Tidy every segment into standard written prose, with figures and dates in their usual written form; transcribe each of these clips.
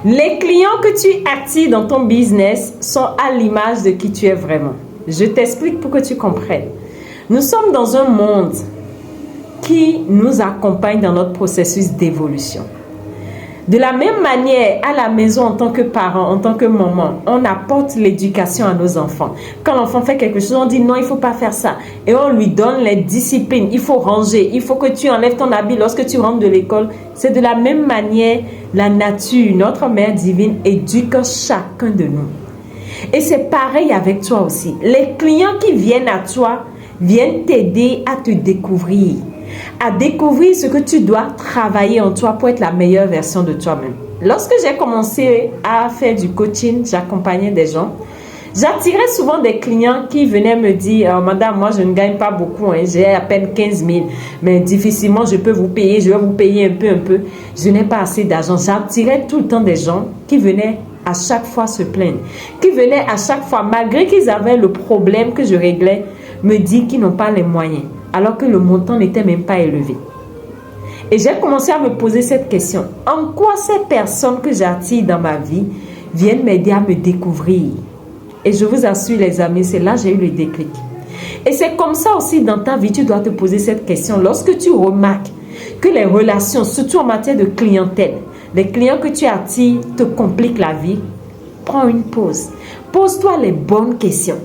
Les clients que tu attires dans ton business sont à l'image de qui tu es vraiment. Je t'explique pour que tu comprennes. Nous sommes dans un monde qui nous accompagne dans notre processus d'évolution. De la même manière, à la maison, en tant que parent, en tant que maman, on apporte l'éducation à nos enfants. Quand l'enfant fait quelque chose, on dit non, il ne faut pas faire ça. Et on lui donne les disciplines. Il faut ranger, il faut que tu enlèves ton habit lorsque tu rentres de l'école. C'est de la même manière, la nature, notre mère divine, éduque chacun de nous. Et c'est pareil avec toi aussi. Les clients qui viennent à toi viennent t'aider à te découvrir. À découvrir ce que tu dois travailler en toi pour être la meilleure version de toi-même. Lorsque j'ai commencé à faire du coaching, j'accompagnais des gens. J'attirais souvent des clients qui venaient me dire Madame, moi je ne gagne pas beaucoup, hein, j'ai à peine 15 000, mais difficilement je peux vous payer, je vais vous payer un peu. Je n'ai pas assez d'argent. J'attirais tout le temps des gens qui venaient à chaque fois se plaindre, qui venaient à chaque fois, malgré qu'ils avaient le problème que je réglais, me dire qu'ils n'ont pas les moyens, alors que le montant n'était même pas élevé. Et j'ai commencé à me poser cette question. En quoi ces personnes que j'attire dans ma vie viennent m'aider à me découvrir? Et je vous assure les amis, c'est là que j'ai eu le déclic. Et c'est comme ça aussi dans ta vie, tu dois te poser cette question. Lorsque tu remarques que les relations, surtout en matière de clientèle, les clients que tu attires te compliquent la vie, prends une pause. Pose-toi les bonnes questions.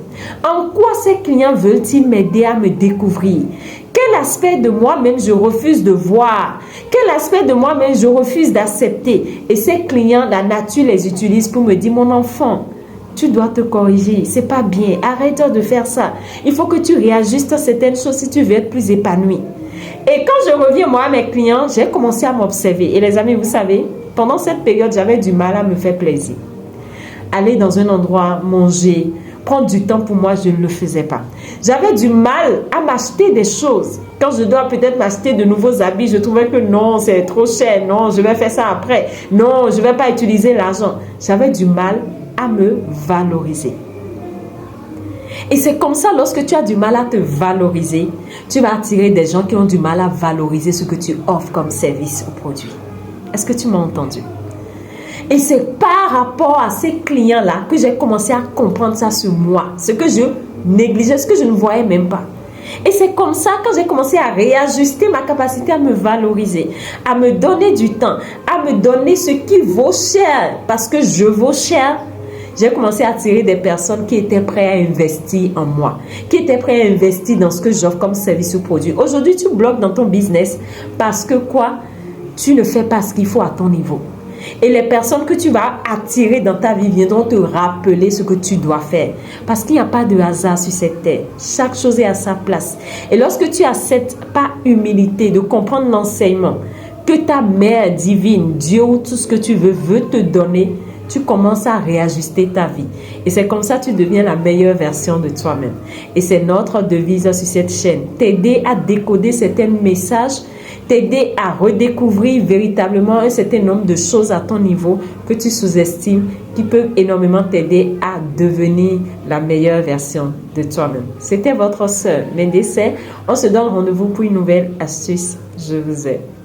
En quoi ces clients veulent-ils m'aider à me découvrir? Quel aspect de moi-même je refuse de voir? Quel aspect de moi-même je refuse d'accepter? Et ces clients, la nature les utilise pour me dire, mon enfant, tu dois te corriger, c'est pas bien, arrête de faire ça. Il faut que tu réajustes certaines choses si tu veux être plus épanoui. Et quand je reviens moi à mes clients, j'ai commencé à m'observer. Et les amis, vous savez, pendant cette période, j'avais du mal à me faire plaisir. Aller dans un endroit, manger, prendre du temps pour moi, je ne le faisais pas. J'avais du mal à m'acheter des choses. Quand je dois peut-être m'acheter de nouveaux habits, je trouvais que non, c'est trop cher. Non, je vais faire ça après. Non, je ne vais pas utiliser l'argent. J'avais du mal à me valoriser. Et c'est comme ça, lorsque tu as du mal à te valoriser, tu vas attirer des gens qui ont du mal à valoriser ce que tu offres comme service ou produit. Est-ce que tu m'as entendu? Et c'est par rapport à ces clients-là que j'ai commencé à comprendre ça sur moi. Ce que je négligeais, ce que je ne voyais même pas. Et c'est comme ça, quand j'ai commencé à réajuster ma capacité à me valoriser, à me donner du temps, à me donner ce qui vaut cher, parce que je vaux cher, j'ai commencé à attirer des personnes qui étaient prêtes à investir en moi, qui étaient prêtes à investir dans ce que j'offre comme service ou produit. Aujourd'hui, tu bloques dans ton business parce que quoi? Tu ne fais pas ce qu'il faut à ton niveau. Et les personnes que tu vas attirer dans ta vie viendront te rappeler ce que tu dois faire. Parce qu'il n'y a pas de hasard sur cette terre. Chaque chose est à sa place. Et lorsque tu as cette pas humilité de comprendre l'enseignement que ta mère divine, Dieu ou tout ce que tu veux, veut te donner, tu commences à réajuster ta vie. Et c'est comme ça que tu deviens la meilleure version de toi-même. Et c'est notre devise sur cette chaîne. T'aider à décoder certains messages, t'aider à redécouvrir véritablement un certain nombre de choses à ton niveau que tu sous-estimes, qui peuvent énormément t'aider à devenir la meilleure version de toi-même. C'était votre sœur Médecin. On se donne rendez-vous pour une nouvelle astuce. Je vous aime.